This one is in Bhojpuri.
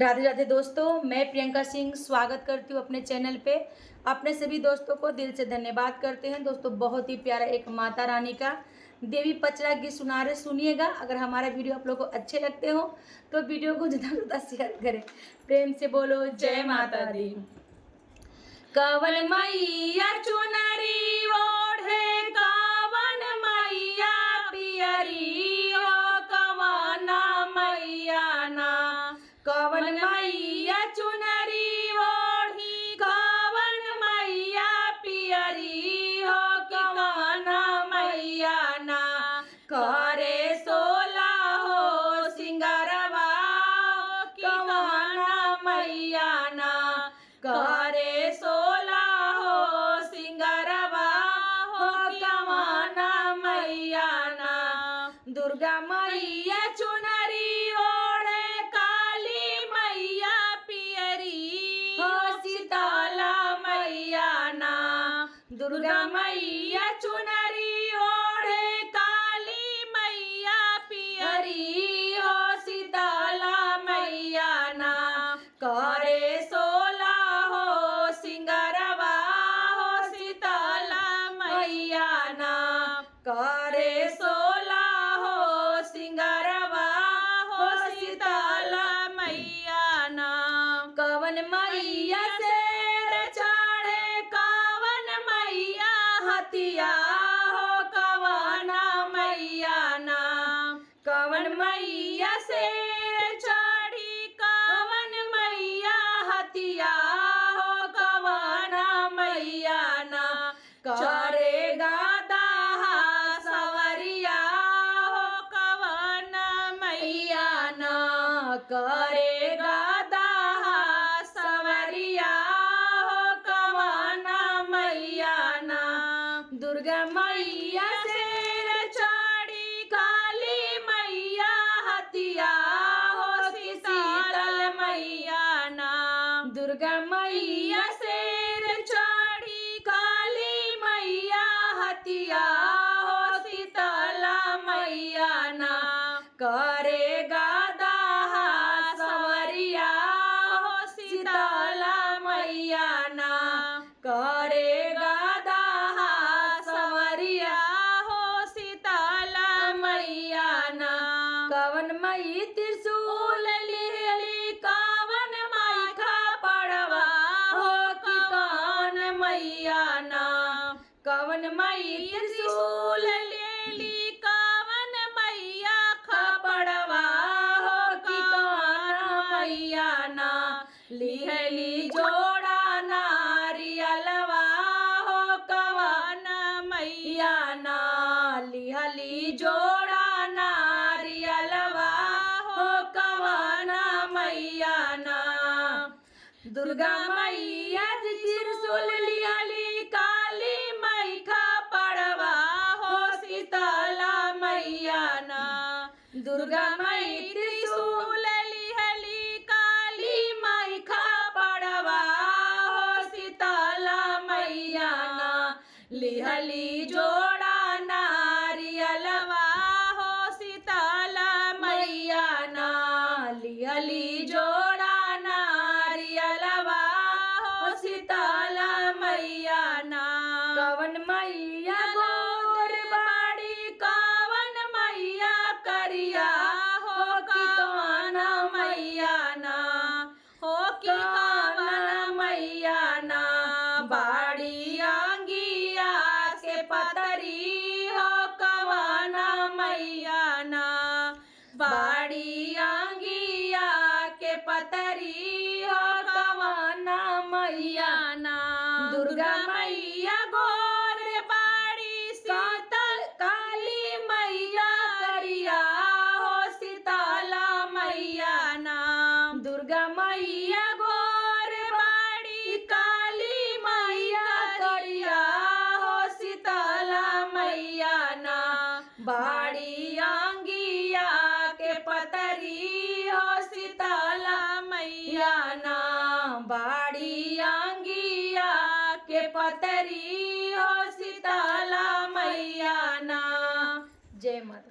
राधे राधे दोस्तों, मैं प्रियंका सिंह स्वागत करती हूँ अपने चैनल पे। अपने सभी दोस्तों को दिल से धन्यवाद करते हैं। दोस्तों बहुत ही प्यारा एक माता रानी का देवी पचरा गीत सुना रहे, सुनिएगा। अगर हमारा वीडियो आप लोगों को अच्छे लगते हो तो वीडियो को ज़्यादा से ज़्यादा शेयर करें। प्रेम से बोलो जय माता दी। कवन मैया चुनरी ओढ़े, कवन मैया पियरी हो, कवन मैया ना। कवन मैया चुनरी ओढ़ी, कवन मैया पियरी हो, कवन मैया ना। करे सोला हो सिंगारवा, कवन मैया ना। करे सोला हो सिंगारवा हो, कवन मैया ना। दुर्गा मैया चुनरी ओढ़े, काली मैया पियरी हो, शीतला मैया ना। दुर्गा मैया चुनरी ओढ़े, काली मैया पियरी हो, शीतला मैया ना। करे सोला हो सिंगारवा हो, शीतला मैया ना। करे सोला हो सिंगारवा हो, शीतला मैया ना। कवन मैया शेर चढ़े, कवन मैया हथिया हो, कवन मैया ना। कवन मैया शेर चढ़ी, कवन मैया हथिया हो, कवन मैया ना। करे गादा सवरिया हो, कवन मैया ना। करे गादा सवरिया हो, कवन मैया ना। दुर्गा मैया शेर चढ़ी, काली मैया हथिया हो, शीतल मैया ना। दुर्गा मैया शेर चढ़ी, काली मैया हथिया हो, शीतला मैया ना। करे गादा सवरिया हो, शीतला मैया ना। करे गादा सवरिया हो, शीतला मैया ना। कवन मई त्रिशूल लिहली, कवन मई खपड़वा हो, कि कवन मैया ना। कवन मई त्रिशूल लेली, कवन मैया खपड़वा हो, कि कवन मैया ना। लिहली जोड़ा नारियलवा हो, कवन मैया ना। लिहली जोड़ा नारियलवा हो, कवन मैया ना। दुर्गा मैया त्रिशूल लिहली, काली मई खपड़वा हो, शीतला मैया ना। दुर्गा मई त्रिशूल लिहली, काली मई खपड़वा हो, शीतला मैया ना। लिहली जोड़ा नारियलवा हो, शीतला मैया ना। लिहली जोड़ा नारियलवा हो, शीतला मैया ना। कवन मैया गोर बाड़ी, कवन मैया करिया हो, कि कवन मैया ना। हो कि कवन मैया ना। बाड़ी आंगिया के पतरी हो, कवन मैया ना। बाड़ी आंगिया के पतरी हो, कवन मैया ना। दुर्गा मैया गोर बाड़ी, शीतल काली मैया करिया हो, शीतला मैया ना। दुर्गा मैया गोर बाड़ी, काली मैया करिया हो, शीतला मैया ना। बाड़ी आंगिया के पतरी हो, शीतला मैया ना। बाड़ी आंगिया के पतरी हो, शीतला मैया ना। जय माता।